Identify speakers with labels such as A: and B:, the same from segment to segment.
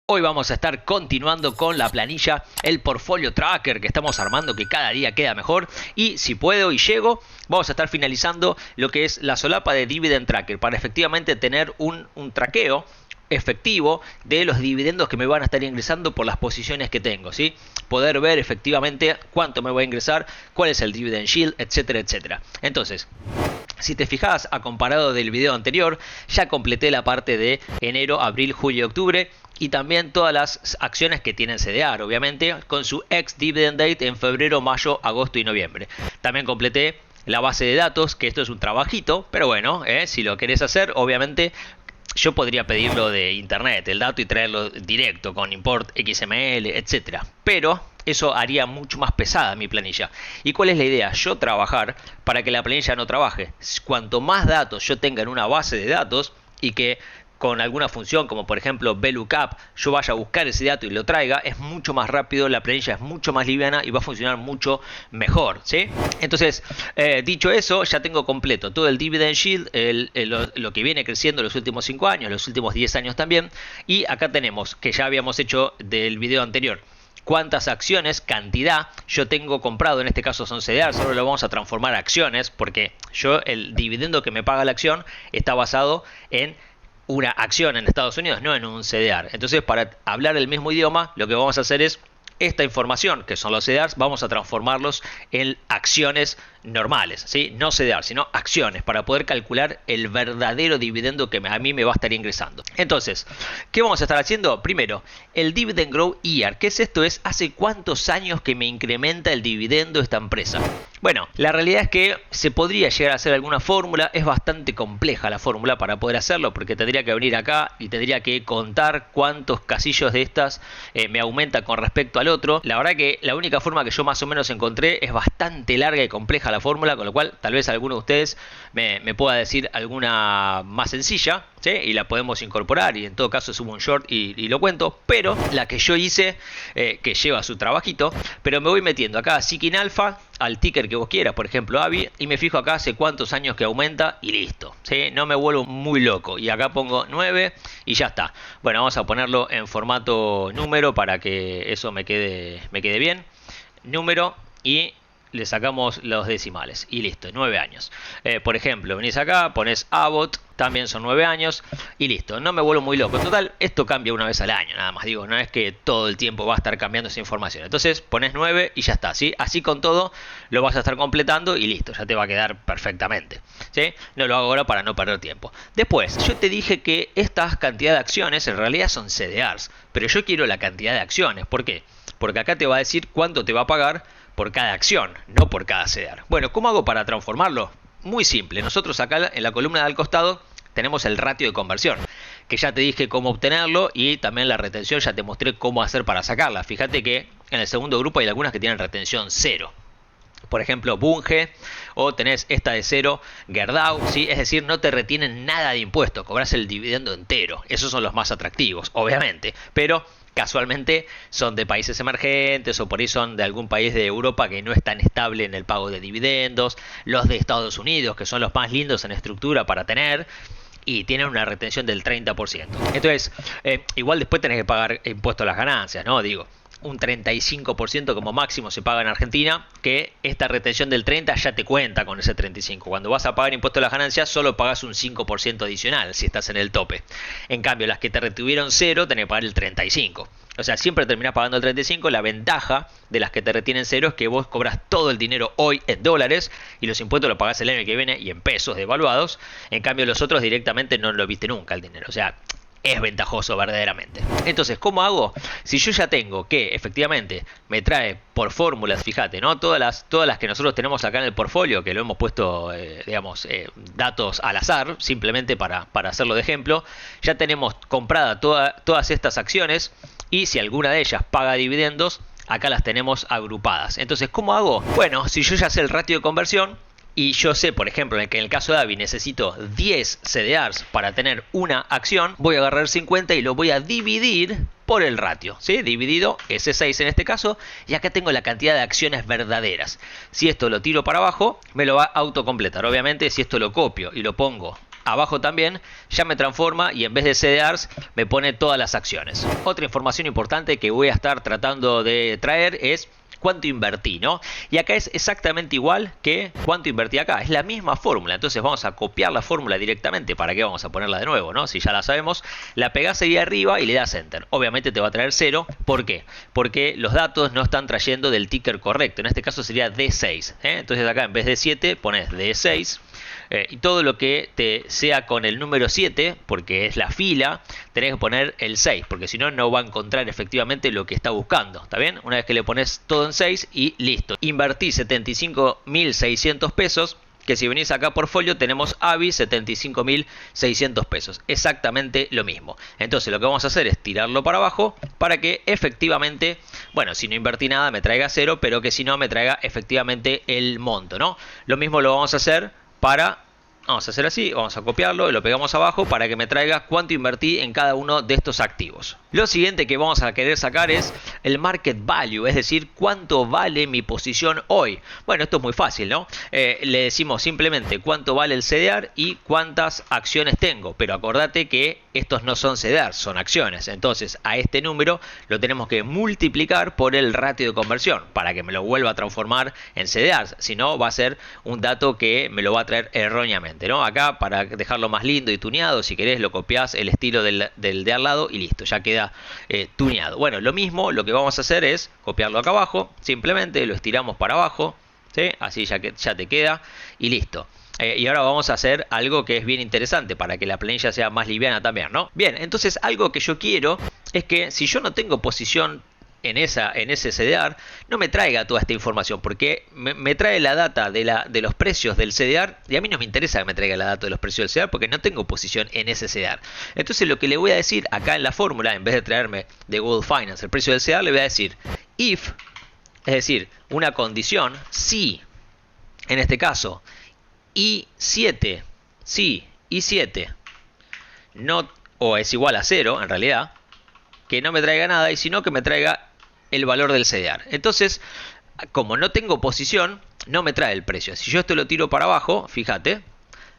A: Hoy vamos a estar continuando con la planilla, el portfolio tracker que estamos armando, que cada día queda mejor. Y si puedo y llego, vamos a estar finalizando lo que es la solapa de dividend tracker para efectivamente tener un traqueo efectivo de los dividendos que me van a estar ingresando por las posiciones que tengo, ¿sí? Poder ver efectivamente cuánto me va a ingresar, cuál es el dividend yield, etcétera, etcétera. Entonces, si te fijas, a comparado del video anterior, ya completé la parte de enero, abril, julio y octubre. Y también todas las acciones que tienen CDR, obviamente, con su ex dividend date en febrero, mayo, agosto y noviembre. También completé la base de datos, que esto es un trabajito, pero bueno, si lo querés hacer, obviamente yo podría pedirlo de internet, el dato, y traerlo directo con import XML, etcétera. Pero eso haría mucho más pesada mi planilla. ¿Y cuál es la idea? Yo trabajar para que la planilla no trabaje. Cuanto más datos yo tenga en una base de datos y que con alguna función como por ejemplo VLOOKUP yo vaya a buscar ese dato y lo traiga, es mucho más rápido, la planilla es mucho más liviana y va a funcionar mucho mejor, ¿sí? Entonces, dicho eso, ya tengo completo todo el dividend yield, lo que viene creciendo los últimos 5 años, los últimos 10 años también. Y acá tenemos, que ya habíamos hecho del video anterior, cuántas acciones, cantidad yo tengo comprado. En este caso son CDRs, ahora lo vamos a transformar a acciones, porque yo el dividendo que me paga la acción está basado en una acción en Estados Unidos, no en un CDR. Entonces, para hablar el mismo idioma, lo que vamos a hacer es esta información, que son los CDRs, vamos a transformarlos en acciones normales, ¿sí? No CDR, sino acciones, para poder calcular el verdadero dividendo que a mí me va a estar ingresando. Entonces, ¿qué vamos a estar haciendo? Primero, el Dividend Growth Year. ¿Qué es esto? Es hace cuántos años que me incrementa el dividendo esta empresa. Bueno, la realidad es que se podría llegar a hacer alguna fórmula. Es bastante compleja la fórmula para poder hacerlo, porque tendría que venir acá y tendría que contar cuántos casillos de estas me aumenta con respecto al otro. La verdad que la única forma que yo más o menos encontré es bastante larga y compleja la fórmula, con lo cual tal vez alguno de ustedes me pueda decir alguna más sencilla, ¿sí? Y la podemos incorporar, y en todo caso subo un short y lo cuento. Pero la que yo hice, que lleva su trabajito, pero me voy metiendo acá a Seeking Alpha, al ticker que vos quieras, por ejemplo AVI, y me fijo acá hace cuántos años que aumenta y listo, ¿sí? No me vuelvo muy loco, y acá pongo 9 y ya está. Bueno, vamos a ponerlo en formato número para que eso me quede bien. Número, y le sacamos los decimales y listo, 9 años. Por ejemplo, venís acá, pones Abbott, también son 9 años y listo. No me vuelvo muy loco. En total, esto cambia una vez al año, nada más. Digo, no es que todo el tiempo va a estar cambiando esa información. Entonces pones 9 y ya está, ¿sí? Así con todo lo vas a estar completando y listo, ya te va a quedar perfectamente, ¿sí? No lo hago ahora para no perder tiempo. Después, yo te dije que estas cantidad de acciones en realidad son CDRs, pero yo quiero la cantidad de acciones. ¿Por qué? Porque acá te va a decir cuánto te va a pagar por cada acción, no por cada CDR. Bueno, ¿cómo hago para transformarlo? Muy simple. Nosotros acá en la columna de al costado tenemos el ratio de conversión, que ya te dije cómo obtenerlo, y también la retención ya te mostré cómo hacer para sacarla. Fíjate que en el segundo grupo hay algunas que tienen retención 0. Por ejemplo, Bunge, o tenés esta de 0, Gerdau, ¿sí? Es decir, no te retienen nada de impuestos, cobras el dividendo entero. Esos son los más atractivos, obviamente, pero casualmente son de países emergentes, o por ahí son de algún país de Europa que no es tan estable en el pago de dividendos. Los de Estados Unidos, que son los más lindos en estructura para tener, y tienen una retención del 30%. Entonces, igual después tenés que pagar impuesto a las ganancias, ¿no? Digo, un 35% como máximo se paga en Argentina, que esta retención del 30 ya te cuenta con ese 35. Cuando vas a pagar impuesto a las ganancias, solo pagas un 5% adicional si estás en el tope. En cambio, las que te retuvieron 0, tenés que pagar el 35. O sea, siempre terminás pagando el 35. La ventaja de las que te retienen 0 es que vos cobras todo el dinero hoy en dólares y los impuestos los pagás el año que viene y en pesos devaluados. En cambio, los otros directamente no lo viste nunca el dinero. O sea, es ventajoso verdaderamente. Entonces, ¿cómo hago? Si yo ya tengo que efectivamente me trae por fórmulas, fíjate, ¿no? Todas las que nosotros tenemos acá en el portfolio, que lo hemos puesto, datos al azar, simplemente para hacerlo de ejemplo, ya tenemos comprada todas estas acciones, y si alguna de ellas paga dividendos, acá las tenemos agrupadas. Entonces, ¿cómo hago? Bueno, si yo ya sé el ratio de conversión, y yo sé, por ejemplo, que en el caso de AVI necesito 10 CDRs para tener una acción, voy a agarrar 50 y lo voy a dividir por el ratio, ¿sí? Dividido S6 en este caso, y acá tengo la cantidad de acciones verdaderas. Si esto lo tiro para abajo, me lo va a autocompletar. Obviamente, si esto lo copio y lo pongo abajo también ya me transforma y en vez de CDRs me pone todas las acciones. Otra información importante que voy a estar tratando de traer es cuánto invertí, ¿no? Y acá es exactamente igual que cuánto invertí acá. Es la misma fórmula. Entonces vamos a copiar la fórmula directamente. ¿Para qué vamos a ponerla de nuevo, no? Si ya la sabemos, la pegás ahí arriba y le das Enter. Obviamente te va a traer 0. ¿Por qué? Porque los datos no están trayendo del ticker correcto. En este caso sería D6. Entonces acá en vez de 7 pones D6. Y todo lo que te sea con el número 7, porque es la fila, tenés que poner el 6, porque si no, no va a encontrar efectivamente lo que está buscando. ¿Está bien? Una vez que le pones todo en 6 y listo. Invertí 75.600 pesos. Que si venís acá por folio tenemos AVI 75.600 pesos. Exactamente lo mismo. Entonces lo que vamos a hacer es tirarlo para abajo para que efectivamente, bueno, si no invertí nada me traiga 0, pero que si no me traiga efectivamente el monto, ¿no? Lo mismo lo vamos a hacer vamos a hacer así, vamos a copiarlo y lo pegamos abajo para que me traiga cuánto invertí en cada uno de estos activos. Lo siguiente que vamos a querer sacar es el market value, es decir, cuánto vale mi posición hoy. Bueno, esto es muy fácil, ¿no? Le decimos simplemente cuánto vale el CDR y cuántas acciones tengo, pero acordate que estos no son CDR, son acciones. Entonces a este número lo tenemos que multiplicar por el ratio de conversión para que me lo vuelva a transformar en CDR. Si no, va a ser un dato que me lo va a traer erróneamente, ¿no? Acá, para dejarlo más lindo y tuneado, si querés lo copias el estilo del de al lado y listo, ya queda tuneado. Bueno, lo mismo, lo que vamos a hacer es copiarlo acá abajo, simplemente lo estiramos para abajo, ¿sí? Así ya te queda y listo. Y ahora vamos a hacer algo que es bien interesante para que la planilla sea más liviana también, ¿no? Bien, entonces algo que yo quiero es que si yo no tengo posición en ese CDR, no me traiga toda esta información, porque me trae la data de los precios del CDR y a mí no me interesa que me traiga la data de los precios del CDR porque no tengo posición en ese CDR. Entonces lo que le voy a decir acá en la fórmula, en vez de traerme de Google Finance el precio del CDR, le voy a decir if, es decir, una condición, si, en este caso, I7, si I7 no, o es igual a 0 en realidad, que no me traiga nada y si no que me traiga el valor del CDR. Entonces, como no tengo posición, no me trae el precio. Si yo esto lo tiro para abajo, fíjate,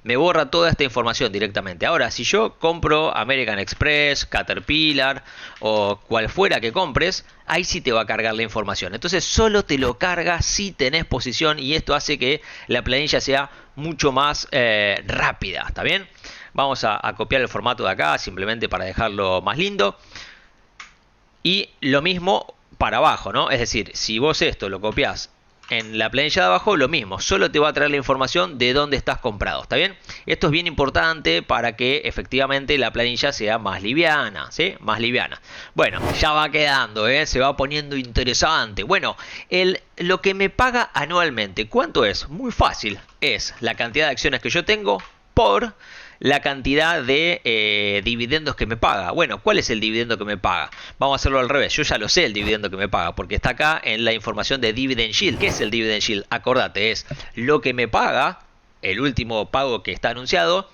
A: me borra toda esta información directamente. Ahora, si yo compro American Express, Caterpillar o cual fuera que compres, ahí sí te va a cargar la información. Entonces, solo te lo carga si tenés posición y esto hace que la planilla sea mucho más rápida. ¿Está bien? Vamos a copiar el formato de acá simplemente para dejarlo más lindo. Y lo mismo para abajo, ¿no? Es decir, si vos esto lo copiás en la planilla de abajo, lo mismo, solo te va a traer la información de dónde estás comprado, ¿está bien? Esto es bien importante para que efectivamente la planilla sea más liviana, ¿sí? Más liviana. Bueno, ya va quedando, se va poniendo interesante. Bueno, lo que me paga anualmente, ¿cuánto es? Muy fácil, es la cantidad de acciones que yo tengo por la cantidad de dividendos que me paga. Bueno, ¿cuál es el dividendo que me paga? Vamos a hacerlo al revés. Yo ya lo sé el dividendo que me paga porque está acá en la información de Dividend Yield. ¿Qué es el Dividend Yield? Acordate, es lo que me paga, el último pago que está anunciado,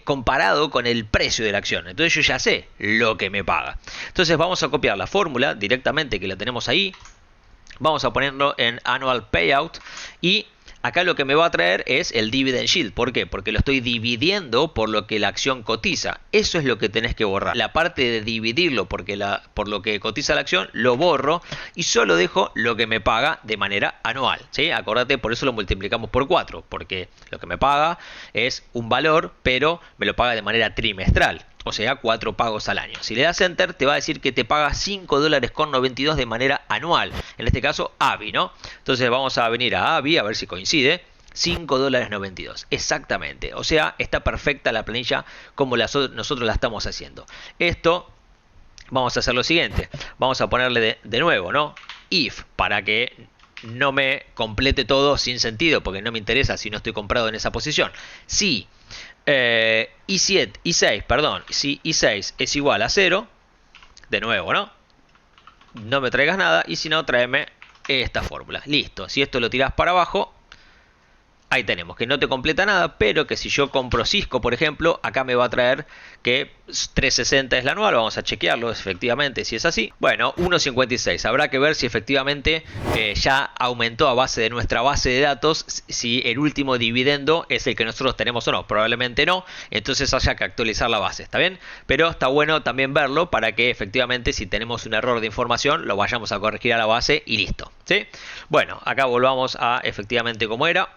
A: comparado con el precio de la acción. Entonces yo ya sé lo que me paga. Entonces vamos a copiar la fórmula directamente que la tenemos ahí. Vamos a ponerlo en Annual Payout y acá lo que me va a traer es el Dividend Yield. ¿Por qué? Porque lo estoy dividiendo por lo que la acción cotiza. Eso es lo que tenés que borrar. La parte de dividirlo por lo que cotiza la acción, lo borro y solo dejo lo que me paga de manera anual. ¿Sí? Acordate, por eso lo multiplicamos por 4. Porque lo que me paga es un valor, pero me lo paga de manera trimestral. O sea, 4 pagos al año. Si le das Enter, te va a decir que te paga $5.92 de manera anual. En este caso, AVI, ¿no? Entonces vamos a venir a AVI, a ver si coincide. $5.92. Exactamente. O sea, está perfecta la planilla como nosotros la estamos haciendo. Esto, vamos a hacer lo siguiente. Vamos a ponerle de nuevo, ¿no? If, para que no me complete todo sin sentido, porque no me interesa si no estoy comprado en esa posición. Si I6, perdón, si I6 es igual a 0, de nuevo, ¿no? No me traigas nada y si no, tráeme esta fórmula. Listo, si esto lo tirás para abajo, Ahí tenemos que no te completa nada, pero que si yo compro Cisco, por ejemplo, acá me va a traer que 360 es la anual. Vamos a chequearlo efectivamente si es así. Bueno, 1.56. Habrá que ver si efectivamente ya aumentó a base de nuestra base de datos, si el último dividendo es el que nosotros tenemos o no. Probablemente no, entonces haya que actualizar la base, ¿está bien? Pero está bueno también verlo para que efectivamente si tenemos un error de información lo vayamos a corregir a la base y listo, ¿sí? Bueno, acá volvamos a efectivamente como era.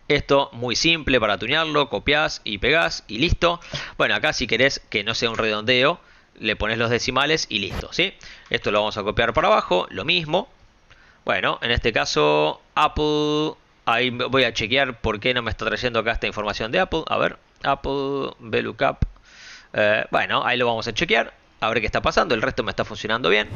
A: Esto muy simple para tunearlo, copias y pegás y listo. Bueno, acá si querés que no sea un redondeo, le pones los decimales y listo, ¿sí? Esto lo vamos a copiar para abajo, lo mismo. Bueno, en este caso Apple, ahí voy a chequear por qué no me está trayendo acá esta información de Apple. A ver, Apple, VLOOKUP. Bueno, ahí lo vamos a chequear, a ver qué está pasando, el resto me está funcionando bien.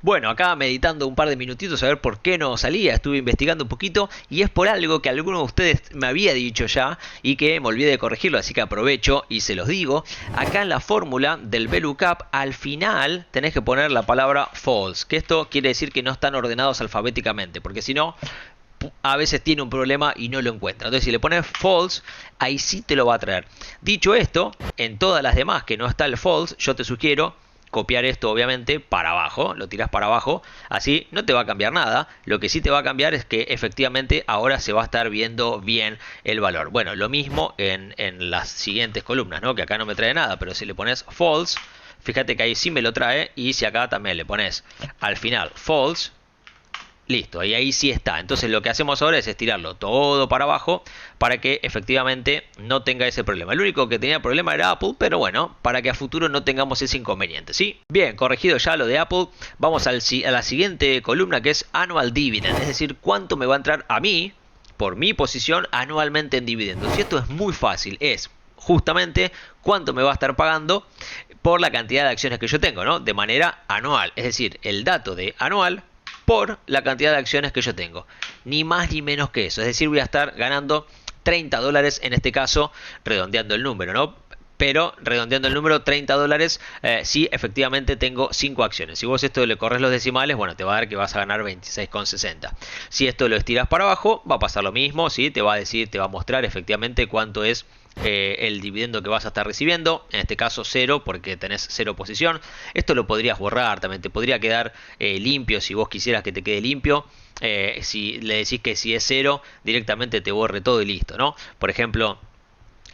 A: Bueno, acá meditando un par de minutitos a ver por qué no salía, estuve investigando un poquito y es por algo que alguno de ustedes me había dicho ya y que me olvidé de corregirlo, así que aprovecho y se los digo. Acá en la fórmula del VLOOKUP al final tenés que poner la palabra false, que esto quiere decir que no están ordenados alfabéticamente, porque si no a veces tiene un problema y no lo encuentra. Entonces si le pones false, ahí sí te lo va a traer. Dicho esto, en todas las demás que no está el false, yo te sugiero copiar esto obviamente para abajo, lo tiras para abajo, así no te va a cambiar nada. Lo que sí te va a cambiar es que efectivamente ahora se va a estar viendo bien el valor. Bueno, lo mismo en las siguientes columnas, ¿no? Que acá no me trae nada, pero si le pones false, fíjate que ahí sí me lo trae. Y si acá también le pones al final false, listo, y ahí sí está. Entonces lo que hacemos ahora es estirarlo todo para abajo para que efectivamente no tenga ese problema. El único que tenía problema era Apple, pero bueno, para que a futuro no tengamos ese inconveniente, ¿sí? Bien, corregido ya lo de Apple, vamos a la siguiente columna que es Annual Dividend, es decir, cuánto me va a entrar a mí, por mi posición, anualmente en dividendos. Y esto es muy fácil, es justamente cuánto me va a estar pagando por la cantidad de acciones que yo tengo, ¿no? De manera anual, es decir, el dato de anual por la cantidad de acciones que yo tengo. Ni más ni menos que eso. Es decir, voy a estar ganando 30 dólares en este caso, redondeando el número, ¿no? Pero redondeando el número, 30 dólares si efectivamente tengo 5 acciones. Si vos esto le corres los decimales, bueno, te va a dar que vas a ganar 26,60. Si esto lo estiras para abajo, va a pasar lo mismo, ¿sí? Te va a decir, te va a mostrar efectivamente cuánto es el dividendo que vas a estar recibiendo, en este caso 0 porque tenés 0 posición. Esto lo podrías borrar, también te podría quedar limpio si vos quisieras que te quede limpio. Si le decís que si es 0 directamente te borre todo y listo, ¿no? Por ejemplo,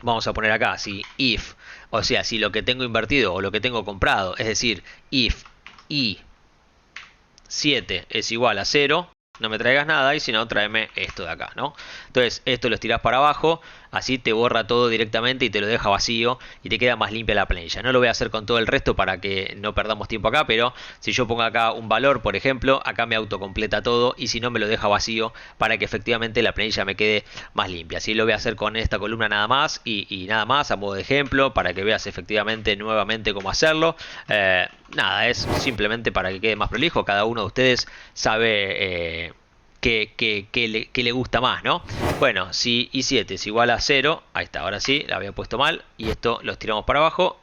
A: vamos a poner acá, si if, o sea, si lo que tengo invertido o lo que tengo comprado, es decir, if i7 es igual a 0, no me traigas nada y si no, tráeme esto de acá, ¿no? Entonces, esto lo estirás para abajo, así te borra todo directamente y te lo deja vacío y te queda más limpia la planilla. No lo voy a hacer con todo el resto para que no perdamos tiempo acá, pero si yo pongo acá un valor, por ejemplo, acá me autocompleta todo y si no me lo deja vacío para que efectivamente la planilla me quede más limpia. Así lo voy a hacer con esta columna nada más y nada más a modo de ejemplo para que veas efectivamente nuevamente cómo hacerlo. Nada, es simplemente para que quede más prolijo. Cada uno de ustedes sabe que le gusta más, ¿no? Bueno, si i7 es igual a 0, ahí está, ahora sí, la había puesto mal y esto lo estiramos para abajo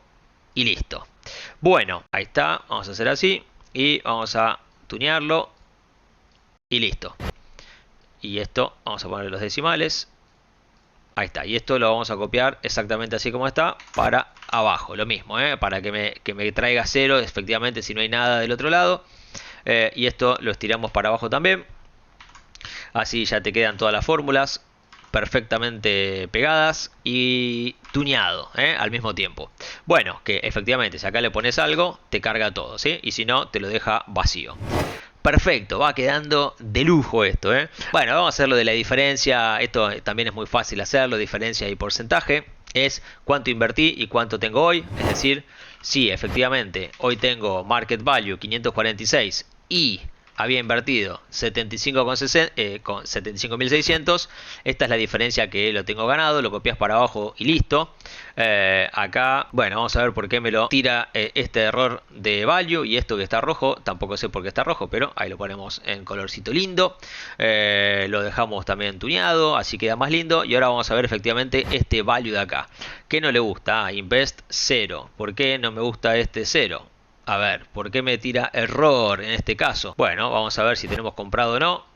A: y listo. Bueno, ahí está, vamos a hacer así y vamos a tunearlo y listo. Y esto, vamos a poner los decimales. Ahí está, y esto lo vamos a copiar exactamente así como está para abajo, lo mismo, para que me traiga 0, efectivamente, si no hay nada del otro lado. Y esto lo estiramos para abajo también. Así ya te quedan todas las fórmulas perfectamente pegadas y tuneado al mismo tiempo. Bueno, que efectivamente si acá le pones algo, te carga todo, ¿sí? Y si no, te lo deja vacío. Perfecto, va quedando de lujo esto, Bueno, vamos a hacer lo de la diferencia. Esto también es muy fácil hacerlo, diferencia y porcentaje. Es cuánto invertí y cuánto tengo hoy. Es decir, si efectivamente hoy tengo market value 546 y había invertido 75.600, esta es la diferencia que lo tengo ganado, lo copias para abajo y listo. Acá, bueno, vamos a ver por qué me lo tira este error de value y esto que está rojo, tampoco sé por qué está rojo, pero ahí lo ponemos en colorcito lindo. Lo dejamos también tuneado, así queda más lindo. Y ahora vamos a ver efectivamente este value de acá, que no le gusta, invest 0. ¿Por qué no me gusta este 0? A ver, ¿por qué me tira error en este caso? Bueno, vamos a ver si tenemos comprado o no.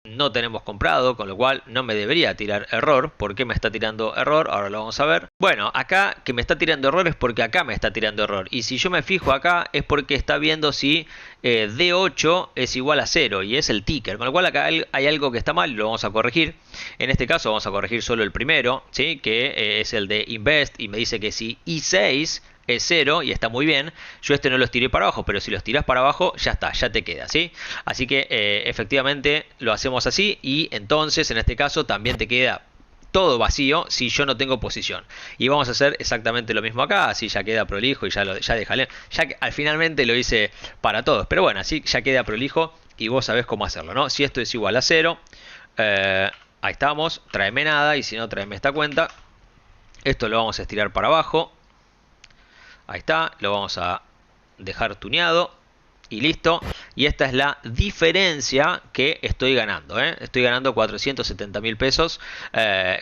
A: no tenemos comprado, con lo cual no me debería tirar error. ¿Por qué me está tirando error? Ahora lo vamos a ver. Bueno, acá que me está tirando error es porque acá me está tirando error. Y si yo me fijo acá es porque está viendo si D8 es igual a 0 y es el ticker. Con lo cual acá hay algo que está mal y lo vamos a corregir. En este caso vamos a corregir solo el primero, ¿sí? Que es el de invest y me dice que si I6 es 0 y está muy bien. Yo este no los tiré para abajo, pero si los tiras para abajo ya está, ya te queda, ¿sí? Así que efectivamente lo hacemos así y entonces en este caso también te queda todo vacío si yo no tengo posición. Y vamos a hacer exactamente lo mismo acá, así ya queda prolijo y ya déjale. Ya que al finalmente lo hice para todos, pero bueno, así ya queda prolijo y vos sabés cómo hacerlo, ¿no? Si esto es igual a 0, ahí estamos, tráeme nada y si no tráeme esta cuenta. Esto lo vamos a estirar para abajo. Ahí está, lo vamos a dejar tuneado y listo. Y esta es la diferencia que estoy ganando, ¿eh? Estoy ganando 470.000 pesos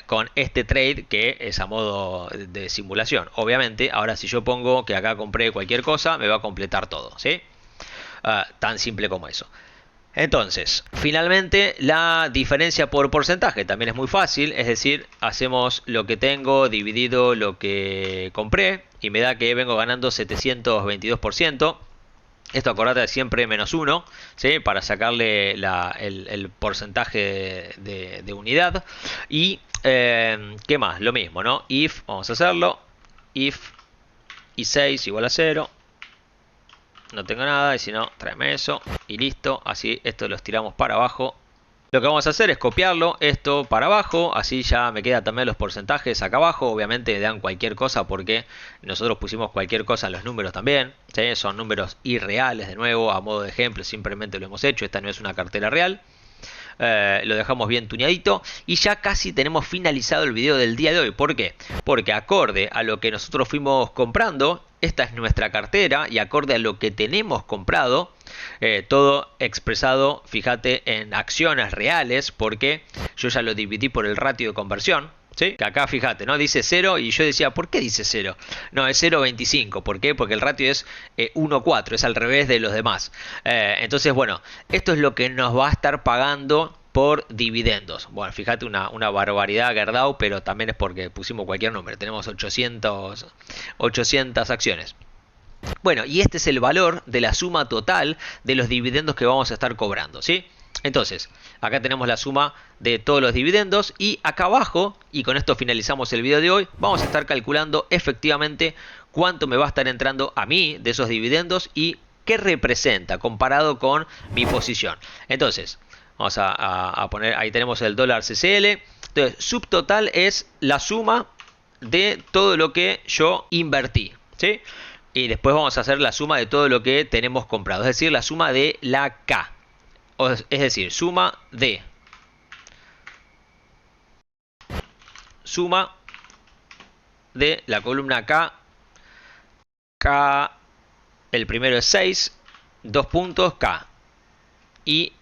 A: con este trade que es a modo de simulación. Obviamente, ahora si yo pongo que acá compré cualquier cosa, me va a completar todo, ¿sí? Tan simple como eso. Entonces, finalmente la diferencia por porcentaje también es muy fácil, es decir, hacemos lo que tengo dividido lo que compré y me da que vengo ganando 722%. Esto acordate siempre menos 1, ¿sí? Para sacarle el porcentaje de unidad. Y, ¿qué más? Lo mismo, ¿no? If, vamos a hacerlo, if i6 igual a 0. No tengo nada y si no, tráeme eso y listo. Así esto lo estiramos para abajo. Lo que vamos a hacer es copiarlo esto para abajo. Así ya me quedan también los porcentajes acá abajo. Obviamente dan cualquier cosa porque nosotros pusimos cualquier cosa en los números también, ¿sí? Son números irreales de nuevo. A modo de ejemplo simplemente lo hemos hecho. Esta no es una cartera real. Lo dejamos bien tuñadito y ya casi tenemos finalizado el video del día de hoy. ¿Por qué? Porque acorde a lo que nosotros fuimos comprando, esta es nuestra cartera y acorde a lo que tenemos comprado, todo expresado, fíjate, en acciones reales, porque yo ya lo dividí por el ratio de conversión. ¿Sí? Que acá fíjate, ¿no? Dice 0 y yo decía, ¿por qué dice 0? No, es 0,25. ¿Por qué? Porque el ratio es 1,4, es al revés de los demás. Entonces, bueno, esto es lo que nos va a estar pagando por dividendos. Bueno, fíjate una barbaridad, Gerdau, pero también es porque pusimos cualquier número. Tenemos 800 acciones. Bueno, y este es el valor de la suma total de los dividendos que vamos a estar cobrando, ¿sí? Entonces, acá tenemos la suma de todos los dividendos y acá abajo, y con esto finalizamos el video de hoy, vamos a estar calculando efectivamente cuánto me va a estar entrando a mí de esos dividendos y qué representa comparado con mi posición. Entonces, vamos a poner, ahí tenemos el dólar CCL. Entonces, subtotal es la suma de todo lo que yo invertí, ¿sí? Y después vamos a hacer la suma de todo lo que tenemos comprado, es decir, la suma de la K. Es decir, suma de la columna K. K, el primero es 6, 2 puntos K. Y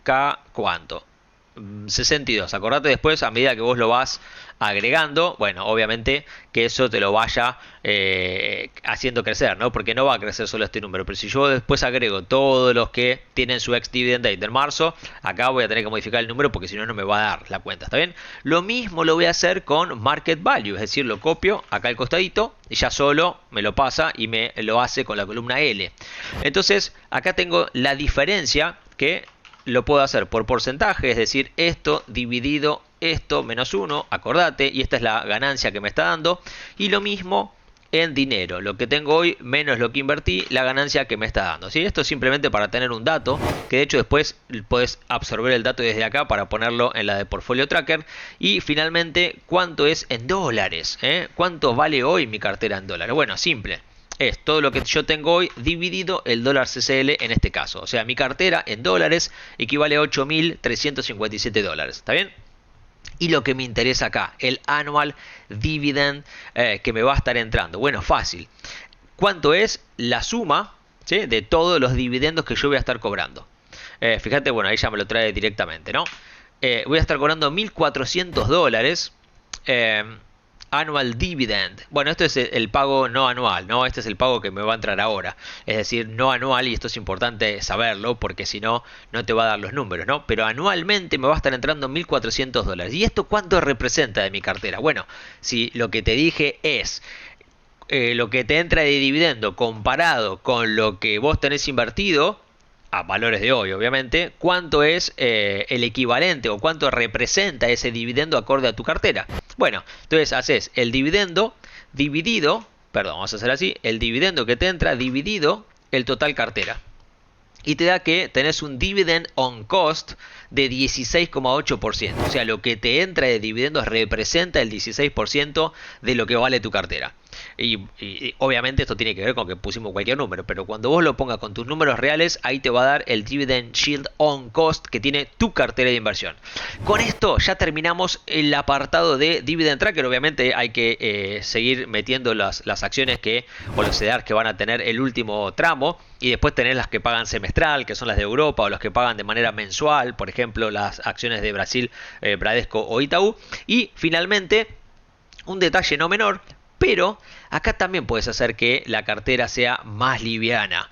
A: K, ¿cuánto? 62. Acordate después, a medida que vos lo vas agregando, bueno, obviamente que eso te lo vaya haciendo crecer, ¿no? Porque no va a crecer solo este número, pero si yo después agrego todos los que tienen su ex dividend date del marzo, acá voy a tener que modificar el número porque si no, no me va a dar la cuenta, ¿está bien? Lo mismo lo voy a hacer con market value, es decir, lo copio acá al costadito y ya solo me lo pasa y me lo hace con la columna L. Entonces, acá tengo la diferencia que lo puedo hacer por porcentaje, es decir, esto dividido esto menos 1, acordate, y esta es la ganancia que me está dando, y lo mismo en dinero, lo que tengo hoy menos lo que invertí, la ganancia que me está dando, ¿sí? Esto es simplemente para tener un dato, que de hecho después puedes absorber el dato desde acá para ponerlo en la de Portfolio Tracker, y finalmente, ¿cuánto es en dólares? ¿Cuánto vale hoy mi cartera en dólares? Bueno, simple. Es todo lo que yo tengo hoy dividido el dólar CCL en este caso. O sea, mi cartera en dólares equivale a 8.357 dólares. ¿Está bien? Y lo que me interesa acá, el annual dividend que me va a estar entrando. Bueno, fácil. ¿Cuánto es la suma, ¿sí?, de todos los dividendos que yo voy a estar cobrando? Fíjate, bueno, ahí ya me lo trae directamente, ¿no? Voy a estar cobrando 1.400 dólares. Annual Dividend. Bueno, esto es el pago no anual, ¿no? Este es el pago que me va a entrar ahora. Es decir, no anual, y esto es importante saberlo porque si no, no te va a dar los números, ¿no? Pero anualmente me va a estar entrando $1.400. ¿Y esto cuánto representa de mi cartera? Bueno, si lo que te dije es lo que te entra de dividendo comparado con lo que vos tenés invertido, a valores de hoy obviamente, cuánto es el equivalente o cuánto representa ese dividendo acorde a tu cartera. Bueno, entonces haces el dividendo dividido, perdón, vamos a hacer así, el dividendo que te entra dividido el total cartera. Y te da que tenés un dividend on cost de 16,8%. O sea, lo que te entra de dividendos representa el 16% de lo que vale tu cartera. Y obviamente esto tiene que ver con que pusimos cualquier número, pero cuando vos lo pongas con tus números reales, ahí te va a dar el Dividend Yield on Cost que tiene tu cartera de inversión. Con esto ya terminamos el apartado de Dividend Tracker. Obviamente hay que seguir metiendo las acciones o los CDRs que van a tener el último tramo, y después tener las que pagan semestral, que son las de Europa, o las que pagan de manera mensual, por ejemplo las acciones de Brasil, Bradesco o Itaú. Y finalmente, un detalle no menor, pero acá también puedes hacer que la cartera sea más liviana,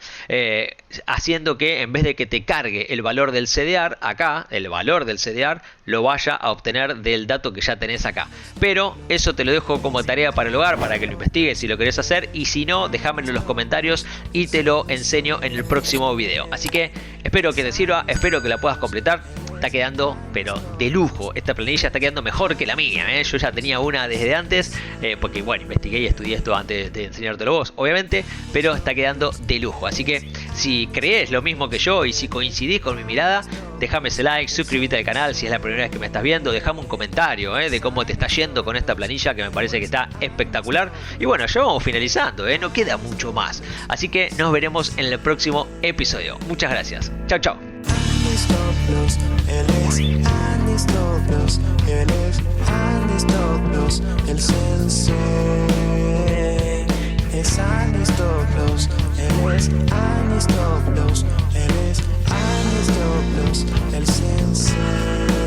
A: haciendo que en vez de que te cargue el valor del CDR, acá el valor del CDR lo vaya a obtener del dato que ya tenés acá. Pero eso te lo dejo como tarea para el hogar, para que lo investigues si lo querés hacer, y si no, déjamelo en los comentarios y te lo enseño en el próximo video. Así que espero que te sirva, espero que la puedas completar. Está quedando pero de lujo, esta planilla está quedando mejor que la mía, ¿eh? Yo ya tenía una desde antes, porque bueno, investigué y estudié esto antes de enseñártelo vos, obviamente, pero está quedando de lujo. Así que si crees lo mismo que yo y si coincidís con mi mirada, déjame ese like, suscríbete al canal si es la primera vez que me estás viendo, déjame un comentario de cómo te está yendo con esta planilla que me parece que está espectacular. Y bueno, ya vamos finalizando, no queda mucho más, así que nos veremos en el próximo episodio. Muchas gracias, chao chao.
B: Él es Andy Stoplos, él es Andy Stoplos, el sensei. Es Andy Stoplos, él es Andy Stoplos, él es Andy Stoplos, el sensei.